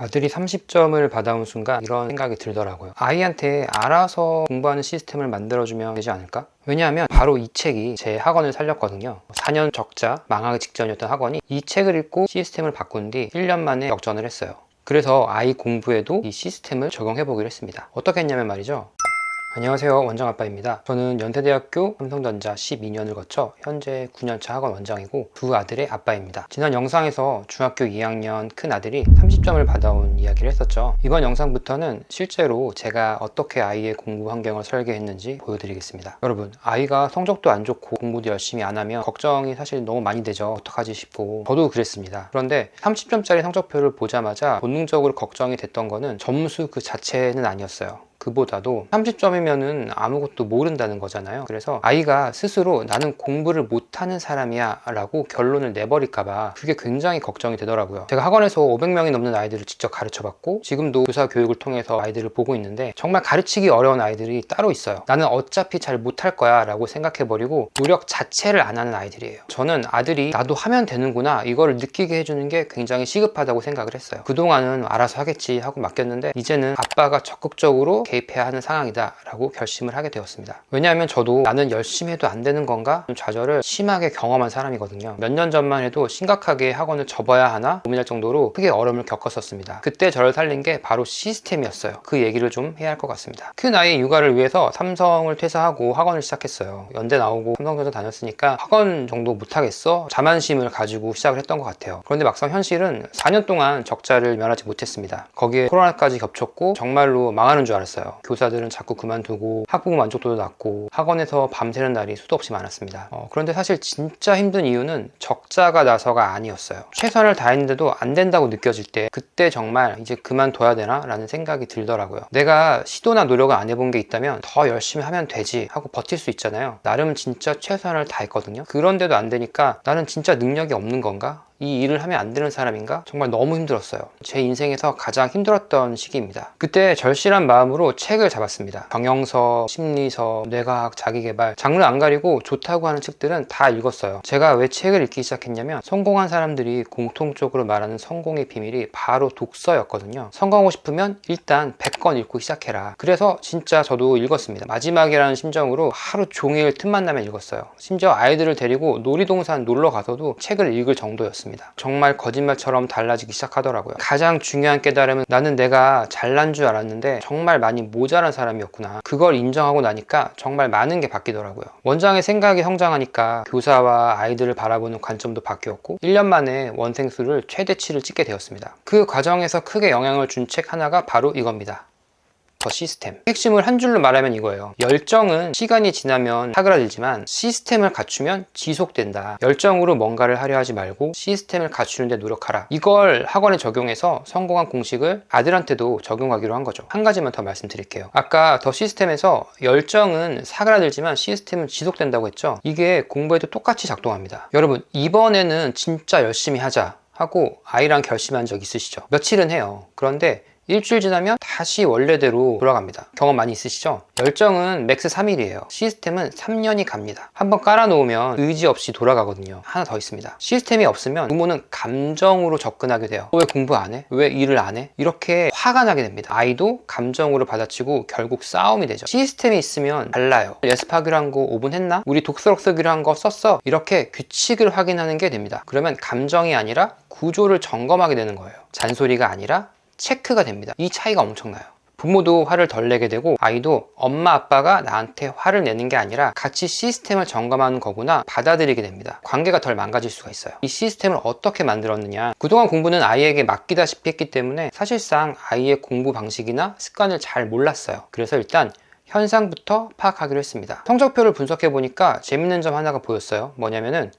아들이 30점을 받아온 순간 이런 생각이 들더라고요. 아이한테 알아서 공부하는 시스템을 만들어주면 되지 않을까? 왜냐하면 바로 이 책이 제 학원을 살렸거든요. 4년 적자 망하기 직전이었던 학원이 이 책을 읽고 시스템을 바꾼 뒤 1년 만에 역전을 했어요. 그래서 아이 공부에도 이 시스템을 적용해 보기로 했습니다. 어떻게 했냐면 말이죠. 안녕하세요, 원장아빠입니다. 저는 연세대학교 삼성전자 12년을 거쳐 현재 9년차 학원 원장이고 두 아들의 아빠입니다. 지난 영상에서 중학교 2학년 큰 아들이 30점을 받아온 이야기를 했었죠. 이번 영상부터는 실제로 제가 어떻게 아이의 공부 환경을 설계했는지 보여드리겠습니다. 여러분, 아이가 성적도 안 좋고 공부도 열심히 안 하면 걱정이 사실 너무 많이 되죠. 어떡하지 싶고 저도 그랬습니다. 그런데 30점짜리 성적표를 보자마자 본능적으로 걱정이 됐던 거는 점수 그 자체는 아니었어요. 그보다도 30점이면은 아무것도 모른다는 거잖아요. 그래서 아이가 스스로 나는 공부를 못하는 사람이야 라고 결론을 내버릴까봐 그게 굉장히 걱정이 되더라고요. 제가 학원에서 500명이 넘는 아이들을 직접 가르쳐봤고 지금도 교사 교육을 통해서 아이들을 보고 있는데 정말 가르치기 어려운 아이들이 따로 있어요. 나는 어차피 잘 못할 거야 라고 생각해버리고 노력 자체를 안 하는 아이들이에요. 저는 아들이 나도 하면 되는구나 이거를 느끼게 해주는 게 굉장히 시급하다고 생각을 했어요. 그동안은 알아서 하겠지 하고 맡겼는데 이제는 아빠가 적극적으로 개입해야 하는 상황이다 라고 결심을 하게 되었습니다. 왜냐하면 저도 나는 열심히 해도 안 되는 건가? 좌절을 심하게 경험한 사람이거든요. 몇 년 전만 해도 심각하게 학원을 접어야 하나 고민할 정도로 크게 어려움을 겪었었습니다. 그때 저를 살린 게 바로 시스템이었어요. 그 얘기를 좀 해야 할 것 같습니다. 큰 아이 육아를 위해서 삼성을 퇴사하고 학원을 시작했어요. 연대 나오고 삼성전자 다녔으니까 학원 정도 못하겠어? 자만심을 가지고 시작을 했던 것 같아요. 그런데 막상 현실은 4년 동안 적자를 면하지 못했습니다. 거기에 코로나까지 겹쳤고 정말로 망하는 줄 알았어요. 교사들은 자꾸 그만두고 학부모 만족도도 낮고 학원에서 밤새는 날이 수도 없이 많았습니다. 그런데 사실 진짜 힘든 이유는 적자가 나서가 아니었어요. 최선을 다했는데도 안 된다고 느껴질 때 그때 정말 이제 그만둬야 되나? 라는 생각이 들더라고요. 내가 시도나 노력을 안 해본 게 있다면 더 열심히 하면 되지 하고 버틸 수 있잖아요. 나름 진짜 최선을 다했거든요. 그런데도 안 되니까 나는 진짜 능력이 없는 건가? 이 일을 하면 안 되는 사람인가? 정말 너무 힘들었어요. 제 인생에서 가장 힘들었던 시기입니다. 그때 절실한 마음으로 책을 잡았습니다. 경영서, 심리서, 뇌과학, 자기계발 장르 안 가리고 좋다고 하는 책들은 다 읽었어요. 제가 왜 책을 읽기 시작했냐면 성공한 사람들이 공통적으로 말하는 성공의 비밀이 바로 독서였거든요. 성공하고 싶으면 일단 100권 읽고 시작해라. 그래서 진짜 저도 읽었습니다. 마지막이라는 심정으로 하루 종일 틈만 나면 읽었어요. 심지어 아이들을 데리고 놀이동산 놀러 가서도 책을 읽을 정도였습니다. 정말 거짓말처럼 달라지기 시작하더라고요. 가장 중요한 깨달음은 나는 내가 잘난 줄 알았는데 정말 많이 모자란 사람이었구나. 그걸 인정하고 나니까 정말 많은 게 바뀌더라고요. 원장의 생각이 성장하니까 교사와 아이들을 바라보는 관점도 바뀌었고 1년 만에 원생수를 최대치를 찍게 되었습니다. 그 과정에서 크게 영향을 준 책 하나가 바로 이겁니다. 더 시스템. 핵심을 한 줄로 말하면 이거예요. 열정은 시간이 지나면 사그라들지만 시스템을 갖추면 지속된다. 열정으로 뭔가를 하려 하지 말고 시스템을 갖추는 데 노력하라. 이걸 학원에 적용해서 성공한 공식을 아들한테도 적용하기로 한 거죠. 한 가지만 더 말씀드릴게요. 아까 더 시스템에서 열정은 사그라들지만 시스템은 지속된다고 했죠. 이게 공부에도 똑같이 작동합니다. 여러분, 이번에는 진짜 열심히 하자 하고 아이랑 결심한 적 있으시죠? 며칠은 해요. 그런데 일주일 지나면 다시 원래대로 돌아갑니다. 경험 많이 있으시죠? 열정은 맥스 3일이에요. 시스템은 3년이 갑니다. 한번 깔아놓으면 의지 없이 돌아가거든요. 하나 더 있습니다. 시스템이 없으면 부모는 감정으로 접근하게 돼요. 왜 공부 안 해? 왜 일을 안 해? 이렇게 화가 나게 됩니다. 아이도 감정으로 받아치고 결국 싸움이 되죠. 시스템이 있으면 달라요. 연습하기로 한 거 5분 했나? 우리 독서록 쓰기로 한 거 썼어? 이렇게 규칙을 확인하는 게 됩니다. 그러면 감정이 아니라 구조를 점검하게 되는 거예요. 잔소리가 아니라 체크가 됩니다. 이 차이가 엄청나요. 부모도 화를 덜 내게 되고 아이도 엄마 아빠가 나한테 화를 내는 게 아니라 같이 시스템을 점검하는 거구나 받아들이게 됩니다. 관계가 덜 망가질 수가 있어요. 이 시스템을 어떻게 만들었느냐, 그동안 공부는 아이에게 맡기다시피 했기 때문에 사실상 아이의 공부 방식이나 습관을 잘 몰랐어요. 그래서 일단 현상부터 파악하기로 했습니다. 성적표를 분석해 보니까 재밌는 점 하나가 보였어요. 뭐냐면은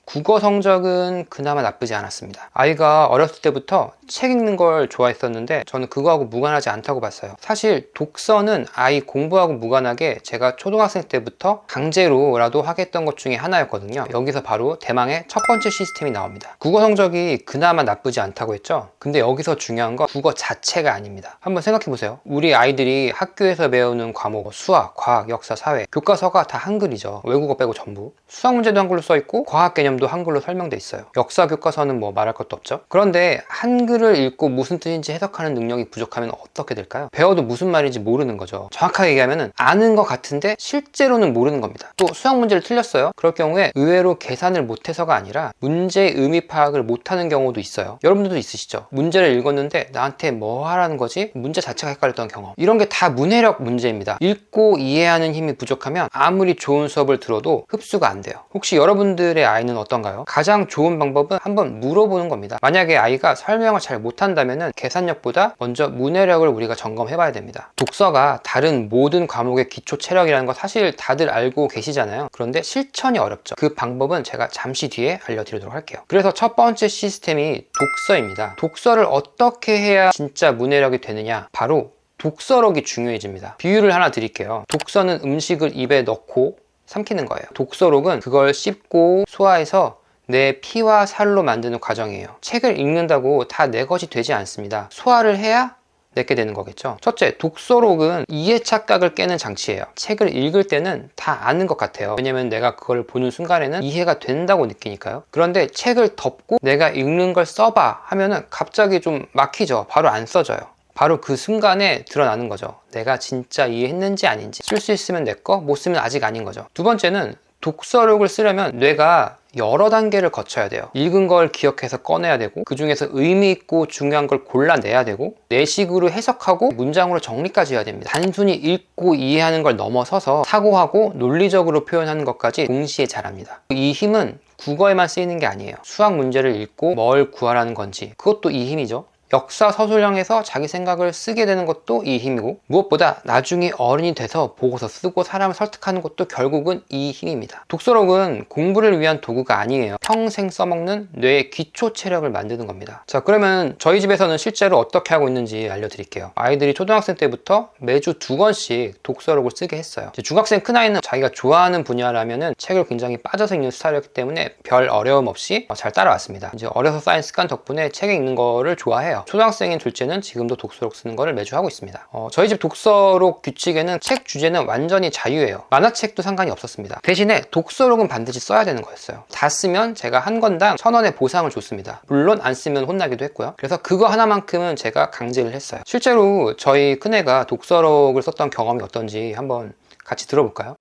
국어 성적은 그나마 나쁘지 않았습니다. 아이가 어렸을 때부터 책 읽는 걸 좋아했었는데 저는 그거하고 무관하지 않다고 봤어요. 사실 독서는 아이 공부하고 무관하게 제가 초등학생 때부터 강제로라도 하겠던 것 중에 하나였거든요. 여기서 바로 대망의 첫 번째 시스템이 나옵니다. 국어 성적이 그나마 나쁘지 않다고 했죠. 근데 여기서 중요한 건 국어 자체가 아닙니다. 한번 생각해 보세요. 우리 아이들이 학교에서 배우는 과목 수학, 과학, 역사, 사회 교과서가 다 한글이죠. 외국어 빼고 전부. 수학 문제도 한글로 써있고 과학 개념 개념도 한글로 설명돼 있어요. 역사 교과서는 뭐 말할 것도 없죠. 그런데 한글을 읽고 무슨 뜻인지 해석하는 능력이 부족하면 어떻게 될까요? 배워도 무슨 말인지 모르는 거죠. 정확하게 얘기하면 아는 것 같은데 실제로는 모르는 겁니다. 또 수학 문제를 틀렸어요. 그럴 경우에 의외로 계산을 못해서가 아니라 문제의 의미 파악을 못하는 경우도 있어요. 여러분들도 있으시죠? 문제를 읽었는데 나한테 뭐 하라는 거지? 문제 자체가 헷갈렸던 경험. 이런 게 다 문해력 문제입니다. 읽고 이해하는 힘이 부족하면 아무리 좋은 수업을 들어도 흡수가 안 돼요. 혹시 여러분들의 아이는 어떤가요? 가장 좋은 방법은 한번 물어보는 겁니다. 만약에 아이가 설명을 잘 못한다면 계산력보다 먼저 문해력을 우리가 점검해 봐야 됩니다. 독서가 다른 모든 과목의 기초 체력이라는 거 사실 다들 알고 계시잖아요. 그런데 실천이 어렵죠. 그 방법은 제가 잠시 뒤에 알려드리도록 할게요. 그래서 첫 번째 시스템이 독서입니다. 독서를 어떻게 해야 진짜 문해력이 되느냐? 바로 독서록이 중요해집니다. 비유를 하나 드릴게요. 독서는 음식을 입에 넣고 삼키는 거예요. 독서록은 그걸 씹고 소화해서 내 피와 살로 만드는 과정이에요. 책을 읽는다고 다 내 것이 되지 않습니다. 소화를 해야 내게 되는 거겠죠. 첫째, 독서록은 이해 착각을 깨는 장치예요. 책을 읽을 때는 다 아는 것 같아요. 왜냐면 내가 그걸 보는 순간에는 이해가 된다고 느끼니까요. 그런데 책을 덮고 내가 읽는 걸 써봐 하면은 갑자기 좀 막히죠. 바로 안 써져요. 바로 그 순간에 드러나는 거죠. 내가 진짜 이해했는지 아닌지. 쓸 수 있으면 내 거, 못 쓰면 아직 아닌 거죠. 두 번째는 독서록을 쓰려면 뇌가 여러 단계를 거쳐야 돼요. 읽은 걸 기억해서 꺼내야 되고, 그 중에서 의미 있고 중요한 걸 골라내야 되고, 내 식으로 해석하고 문장으로 정리까지 해야 됩니다. 단순히 읽고 이해하는 걸 넘어서서 사고하고 논리적으로 표현하는 것까지 동시에 잘합니다. 이 힘은 국어에만 쓰이는 게 아니에요. 수학 문제를 읽고 뭘 구하라는 건지, 그것도 이 힘이죠. 역사 서술형에서 자기 생각을 쓰게 되는 것도 이 힘이고, 무엇보다 나중에 어른이 돼서 보고서 쓰고 사람을 설득하는 것도 결국은 이 힘입니다. 독서록은 공부를 위한 도구가 아니에요. 평생 써먹는 뇌의 기초 체력을 만드는 겁니다. 자, 그러면 저희 집에서는 실제로 어떻게 하고 있는지 알려드릴게요. 아이들이 초등학생 때부터 매주 2권씩 독서록을 쓰게 했어요. 중학생 큰아이는 자기가 좋아하는 분야라면 책을 굉장히 빠져서 읽는 스타일이었기 때문에 별 어려움 없이 잘 따라왔습니다. 이제 어려서 쌓인 습관 덕분에 책 읽는 거를 좋아해요. 초등학생인 둘째는 지금도 독서록 쓰는 거를 매주 하고 있습니다. 저희 집 독서록 규칙에는 책 주제는 완전히 자유예요. 만화책도 상관이 없었습니다. 대신에 독서록은 반드시 써야 되는 거였어요. 다 쓰면 제가 한 권당 1,000원의 보상을 줬습니다. 물론 안 쓰면 혼나기도 했고요. 그래서 그거 하나만큼은 제가 강제를 했어요. 실제로 저희 큰애가 독서록을 썼던 경험이 어떤지 한번 같이 들어볼까요?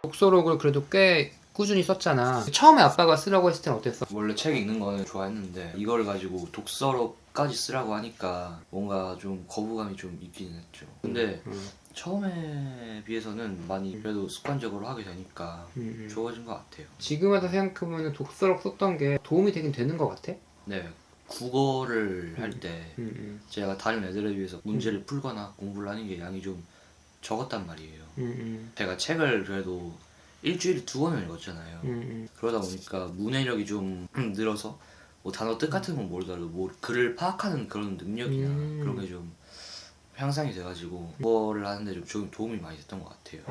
독서록을 그래도 꽤 꾸준히 썼잖아. 처음에 아빠가 쓰라고 했을 때는 어땠어? 원래 책 읽는 거는 좋아했는데 이걸 가지고 독서록까지 쓰라고 하니까 뭔가 좀 거부감이 좀 있긴 했죠. 근데 처음에 비해서는 많이 그래도 습관적으로 하게 되니까 좋아진 것 같아요. 지금 와서 생각해보면 독서록 썼던 게 도움이 되긴 되는 것 같아? 네, 국어를 할 때 제가 다른 애들에 비해서 문제를 풀거나 공부를 하는 게 양이 좀 적었단 말이에요. 제가 책을 그래도 일주일에 2권을 읽었잖아요. 그러다 보니까 문해력이 좀 늘어서 뭐 단어 뜻 같은 건 모르더라도 뭐 글을 파악하는 그런 능력이나 그런 게 좀 향상이 돼가지고 그거를 하는데 좀 도움이 많이 됐던 것 같아요.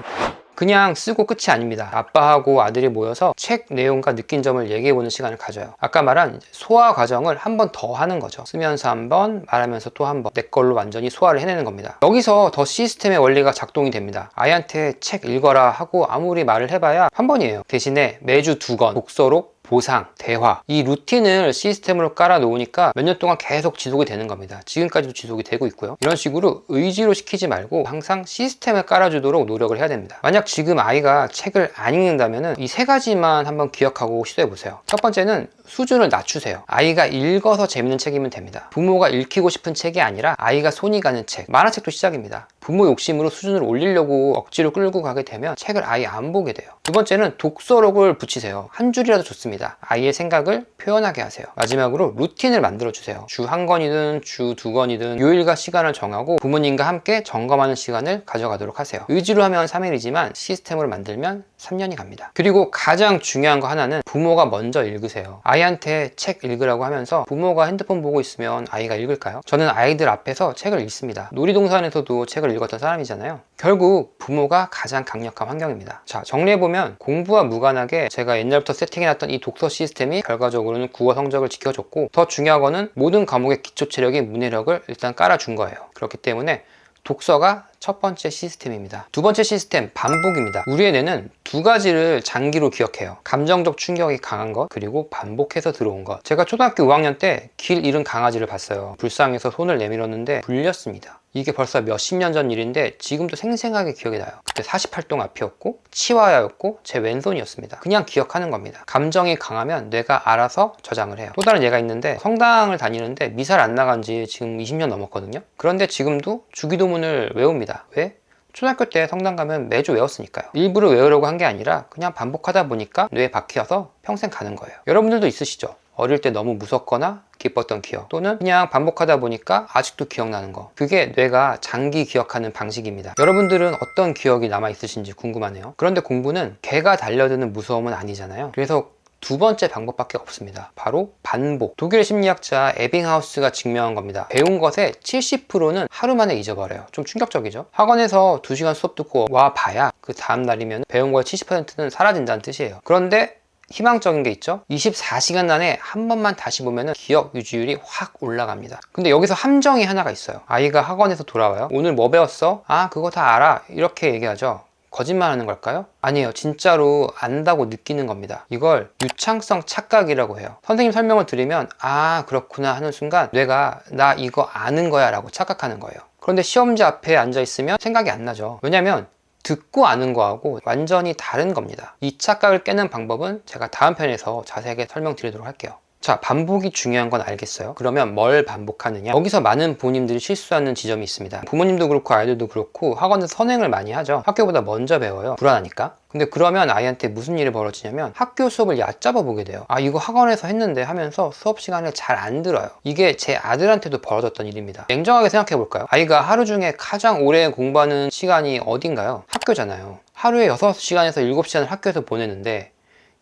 그냥 쓰고 끝이 아닙니다. 아빠하고 아들이 모여서 책 내용과 느낀 점을 얘기해보는 시간을 가져요. 아까 말한 소화 과정을 한 번 더 하는 거죠. 쓰면서 한 번, 말하면서 또 한 번, 내 걸로 완전히 소화를 해내는 겁니다. 여기서 더 시스템의 원리가 작동이 됩니다. 아이한테 책 읽어라 하고 아무리 말을 해봐야 한 번이에요. 대신에 매주 2권, 독서록, 보상, 대화, 이 루틴을 시스템으로 깔아 놓으니까 몇 년 동안 계속 지속이 되는 겁니다. 지금까지도 지속이 되고 있고요. 이런 식으로 의지로 시키지 말고 항상 시스템을 깔아주도록 노력을 해야 됩니다. 만약 지금 아이가 책을 안 읽는다면 이 3가지만 한번 기억하고 시도해보세요. 첫 번째는 수준을 낮추세요. 아이가 읽어서 재밌는 책이면 됩니다. 부모가 읽히고 싶은 책이 아니라 아이가 손이 가는 책, 만화책도 시작입니다. 부모 욕심으로 수준을 올리려고 억지로 끌고 가게 되면 책을 아예 안 보게 돼요. 두 번째는 독서록을 붙이세요. 한 줄이라도 좋습니다. 아이의 생각을 표현하게 하세요. 마지막으로 루틴을 만들어주세요. 주 1권이든 주 2권이든 요일과 시간을 정하고 부모님과 함께 점검하는 시간을 가져가도록 하세요. 의지로 하면 3일이지만 시스템으로 만들면 3년이 갑니다. 그리고 가장 중요한 거 하나는 부모가 먼저 읽으세요. 아이한테 책 읽으라고 하면서 부모가 핸드폰 보고 있으면 아이가 읽을까요? 저는 아이들 앞에서 책을 읽습니다. 놀이동산에서도 책을 읽었던 사람이잖아요. 결국 부모가 가장 강력한 환경입니다. 자, 정리해보면 공부와 무관하게 제가 옛날부터 세팅해놨던 이 독서 시스템이 결과적으로는 국어 성적을 지켜줬고, 더 중요한 거는 모든 과목의 기초 체력인 문해력을 일단 깔아준 거예요. 그렇기 때문에 독서가 첫 번째 시스템입니다. 두 번째 시스템, 반복입니다. 우리의 뇌는 두 가지를 장기로 기억해요. 감정적 충격이 강한 것, 그리고 반복해서 들어온 것. 제가 초등학교 5학년 때 길 잃은 강아지를 봤어요. 불쌍해서 손을 내밀었는데 불렸습니다. 이게 벌써 몇십 년 전 일인데 지금도 생생하게 기억이 나요. 그때 48동 앞이었고 치와야였고 제 왼손이었습니다. 그냥 기억하는 겁니다. 감정이 강하면 뇌가 알아서 저장을 해요. 또 다른 예가 있는데, 성당을 다니는데 미사를 안 나간 지 지금 20년 넘었거든요. 그런데 지금도 주기도문을 외웁니다. 왜? 초등학교 때 성당 가면 매주 외웠으니까요. 일부러 외우려고 한 게 아니라 그냥 반복하다 보니까 뇌에 박혀서 평생 가는 거예요. 여러분들도 있으시죠? 어릴 때 너무 무섭거나 기뻤던 기억, 또는 그냥 반복하다 보니까 아직도 기억나는 거. 그게 뇌가 장기 기억하는 방식입니다. 여러분들은 어떤 기억이 남아있으신지 궁금하네요. 그런데 공부는 개가 달려드는 무서움은 아니잖아요. 그래서 두 번째 방법밖에 없습니다. 바로 반복. 독일의 심리학자 에빙하우스가 증명한 겁니다. 배운 것의 70%는 하루 만에 잊어버려요. 좀 충격적이죠? 학원에서 2시간 수업 듣고 와 봐야 그 다음 날이면 배운 거의 70%는 사라진다는 뜻이에요. 그런데 희망적인 게 있죠. 24시간 안에 한 번만 다시 보면 기억 유지율이 확 올라갑니다. 근데 여기서 함정이 하나가 있어요. 아이가 학원에서 돌아와요. 오늘 뭐 배웠어? 아, 그거 다 알아. 이렇게 얘기하죠. 거짓말 하는 걸까요? 아니에요. 진짜로 안다고 느끼는 겁니다. 이걸 유창성 착각이라고 해요. 선생님 설명을 들으면 아, 그렇구나 하는 순간 뇌가 나 이거 아는 거야 라고 착각하는 거예요. 그런데 시험지 앞에 앉아 있으면 생각이 안 나죠. 왜냐면 듣고 아는 거하고 완전히 다른 겁니다. 이 착각을 깨는 방법은 제가 다음 편에서 자세하게 설명드리도록 할게요. 자, 반복이 중요한 건 알겠어요? 그러면 뭘 반복하느냐? 여기서 많은 부모님들이 실수하는 지점이 있습니다. 부모님도 그렇고 아이들도 그렇고 학원에서 선행을 많이 하죠. 학교보다 먼저 배워요. 불안하니까. 근데 그러면 아이한테 무슨 일이 벌어지냐면 학교 수업을 얕잡아 보게 돼요. 아, 이거 학원에서 했는데 하면서 수업 시간에 잘 안 들어요. 이게 제 아들한테도 벌어졌던 일입니다. 냉정하게 생각해 볼까요? 아이가 하루 중에 가장 오래 공부하는 시간이 어딘가요? 학교잖아요. 하루에 6시간에서 7시간을 학교에서 보내는데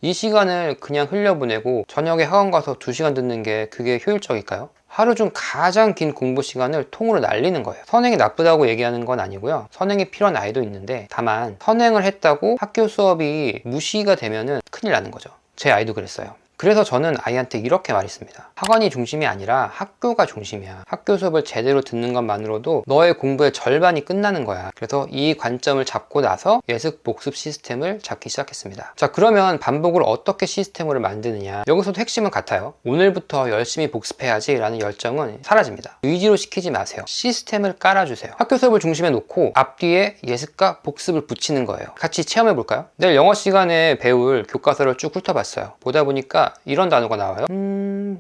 이 시간을 그냥 흘려보내고 저녁에 학원 가서 2시간 듣는 게 그게 효율적일까요? 하루 중 가장 긴 공부 시간을 통으로 날리는 거예요. 선행이 나쁘다고 얘기하는 건 아니고요. 선행이 필요한 아이도 있는데, 다만 선행을 했다고 학교 수업이 무시가 되면은 큰일 나는 거죠. 제 아이도 그랬어요. 그래서 저는 아이한테 이렇게 말했습니다. 학원이 중심이 아니라 학교가 중심이야. 학교 수업을 제대로 듣는 것만으로도 너의 공부의 절반이 끝나는 거야. 그래서 이 관점을 잡고 나서 예습 복습 시스템을 잡기 시작했습니다. 자, 그러면 반복을 어떻게 시스템으로 만드느냐? 여기서도 핵심은 같아요. 오늘부터 열심히 복습해야지 라는 열정은 사라집니다. 의지로 시키지 마세요. 시스템을 깔아주세요. 학교 수업을 중심에 놓고 앞뒤에 예습과 복습을 붙이는 거예요. 같이 체험해 볼까요? 내일 영어 시간에 배울 교과서를 쭉 훑어봤어요. 보다 보니까 이런 단어가 나와요.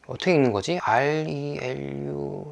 어떻게 읽는 거지?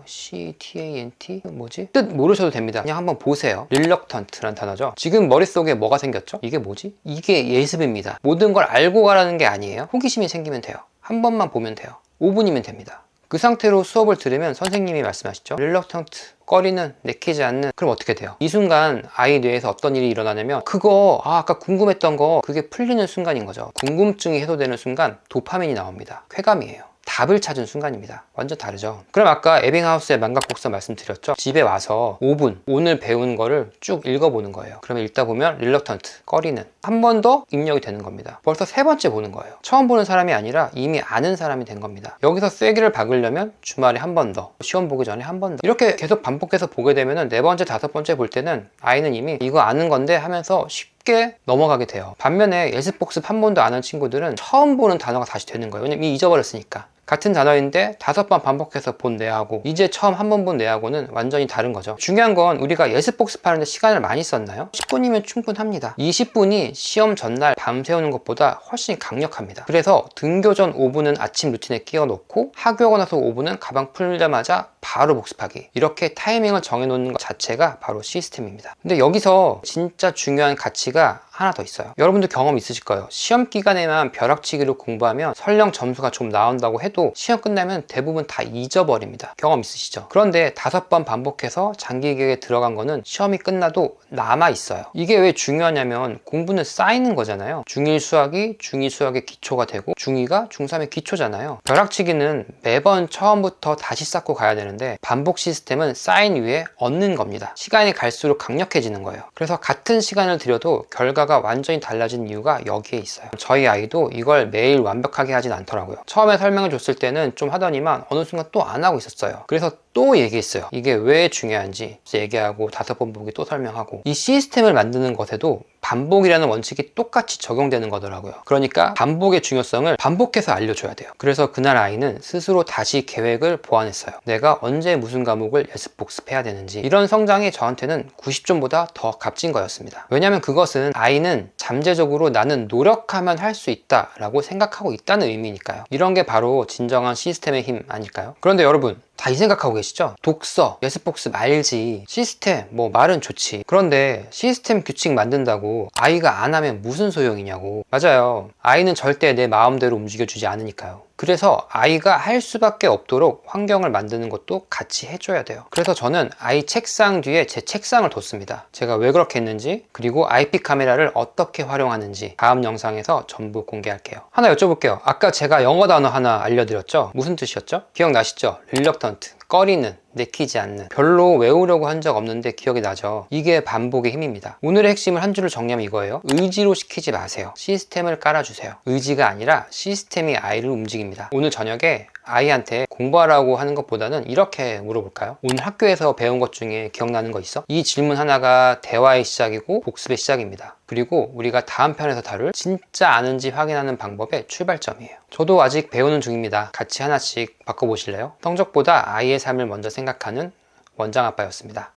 R-E-L-U-C-T-A-N-T? 뭐지? 뜻 모르셔도 됩니다. 그냥 한번 보세요. reluctant라는 단어죠. 지금 머릿속에 뭐가 생겼죠? 이게 뭐지? 이게 예습입니다. 모든 걸 알고 가라는 게 아니에요. 호기심이 생기면 돼요. 한 번만 보면 돼요. 5분이면 됩니다. 그 상태로 수업을 들으면 선생님이 말씀하시죠. reluctant, 꺼리는, 내키지 않는. 그럼 어떻게 돼요? 이 순간 아이 뇌에서 어떤 일이 일어나냐면 그거 아까 궁금했던 거 그게 풀리는 순간인 거죠. 궁금증이 해소되는 순간 도파민이 나옵니다. 쾌감이에요. 답을 찾은 순간입니다. 완전 다르죠. 그럼 아까 에빙하우스의 망각곡서 말씀드렸죠. 집에 와서 5분 오늘 배운 거를 쭉 읽어보는 거예요. 그러면 읽다 보면 reluctant, 꺼리는 한 번 더 입력이 되는 겁니다. 벌써 3번째 보는 거예요. 처음 보는 사람이 아니라 이미 아는 사람이 된 겁니다. 여기서 쐐기를 박으려면 주말에 한 번 더, 시험 보기 전에 한 번 더, 이렇게 계속 반복해서 보게 되면 4번째, 5번째 볼 때는 아이는 이미 이거 아는 건데 하면서 쉽게 넘어가게 돼요. 반면에 예습 복습 한 번도 안 한 친구들은 처음 보는 단어가 다시 되는 거예요. 왜냐면 이미 잊어버렸으니까. 같은 단어인데 5번 반복해서 본 뇌하고 이제 처음 한 번 본 뇌하고는 완전히 다른 거죠. 중요한 건 우리가 예습 복습하는데 시간을 많이 썼나요? 10분이면 충분합니다. 20분이 시험 전날 밤새우는 것보다 훨씬 강력합니다. 그래서 등교 전 5분은 아침 루틴에 끼워 놓고 학교 오고 나서 5분은 가방 풀자마자 바로 복습하기. 이렇게 타이밍을 정해놓는 것 자체가 바로 시스템입니다. 근데 여기서 진짜 중요한 가치가 하나 더 있어요. 여러분도 경험 있으실 거예요. 시험 기간에만 벼락치기로 공부하면 설령 점수가 좀 나온다고 해도 시험 끝나면 대부분 다 잊어버립니다. 경험 있으시죠? 그런데 5번 반복해서 장기 기억에 들어간 거는 시험이 끝나도 남아있어요. 이게 왜 중요하냐면 공부는 쌓이는 거잖아요. 중1 수학이 중2 수학의 기초가 되고 중2가 중3의 기초잖아요. 벼락치기는 매번 처음부터 다시 쌓고 가야 되는데 되는데 반복 시스템은 쌓인 위에 얻는 겁니다. 시간이 갈수록 강력해지는 거예요. 그래서 같은 시간을 들여도 결과가 완전히 달라진 이유가 여기에 있어요. 저희 아이도 이걸 매일 완벽하게 하진 않더라고요. 처음에 설명을 줬을 때는 좀 하더니만 어느 순간 또 안 하고 있었어요. 그래서 또 얘기했어요. 이게 왜 중요한지 얘기하고 5번 보기 또 설명하고, 이 시스템을 만드는 것에도 반복이라는 원칙이 똑같이 적용되는 거더라고요. 그러니까 반복의 중요성을 반복해서 알려줘야 돼요. 그래서 그날 아이는 스스로 다시 계획을 보완했어요. 내가 언제 무슨 과목을 예습 복습해야 되는지. 이런 성장이 저한테는 90점보다 더 값진 거였습니다. 왜냐하면 그것은 아이는 잠재적으로 나는 노력하면 할 수 있다 라고 생각하고 있다는 의미니까요. 이런 게 바로 진정한 시스템의 힘 아닐까요? 그런데 여러분, 다 이 생각하고 계시죠? 독서, 예습복습 알지, 시스템, 뭐 말은 좋지. 그런데 시스템 규칙 만든다고 아이가 안 하면 무슨 소용이냐고. 맞아요. 아이는 절대 내 마음대로 움직여주지 않으니까요. 그래서 아이가 할 수밖에 없도록 환경을 만드는 것도 같이 해줘야 돼요. 그래서 저는 아이 책상 뒤에 제 책상을 뒀습니다. 제가 왜 그렇게 했는지, 그리고 IP 카메라를 어떻게 활용하는지 다음 영상에서 전부 공개할게요. 하나 여쭤볼게요. 아까 제가 영어 단어 하나 알려드렸죠? 무슨 뜻이었죠? 기억나시죠? reluctant, 꺼리는, 내키지 않는. 별로 외우려고 한 적 없는데 기억이 나죠? 이게 반복의 힘입니다. 오늘의 핵심을 한 줄로 정리하면 이거예요. 의지로 시키지 마세요. 시스템을 깔아주세요. 의지가 아니라 시스템이 아이를 움직입니다. 오늘 저녁에 아이한테 공부하라고 하는 것보다는 이렇게 물어볼까요? 오늘 학교에서 배운 것 중에 기억나는 거 있어? 이 질문 하나가 대화의 시작이고 복습의 시작입니다. 그리고 우리가 다음 편에서 다룰 진짜 아는지 확인하는 방법의 출발점이에요. 저도 아직 배우는 중입니다. 같이 하나씩 바꿔보실래요? 성적보다 아이의 삶을 먼저 생각하는 원장 아빠였습니다.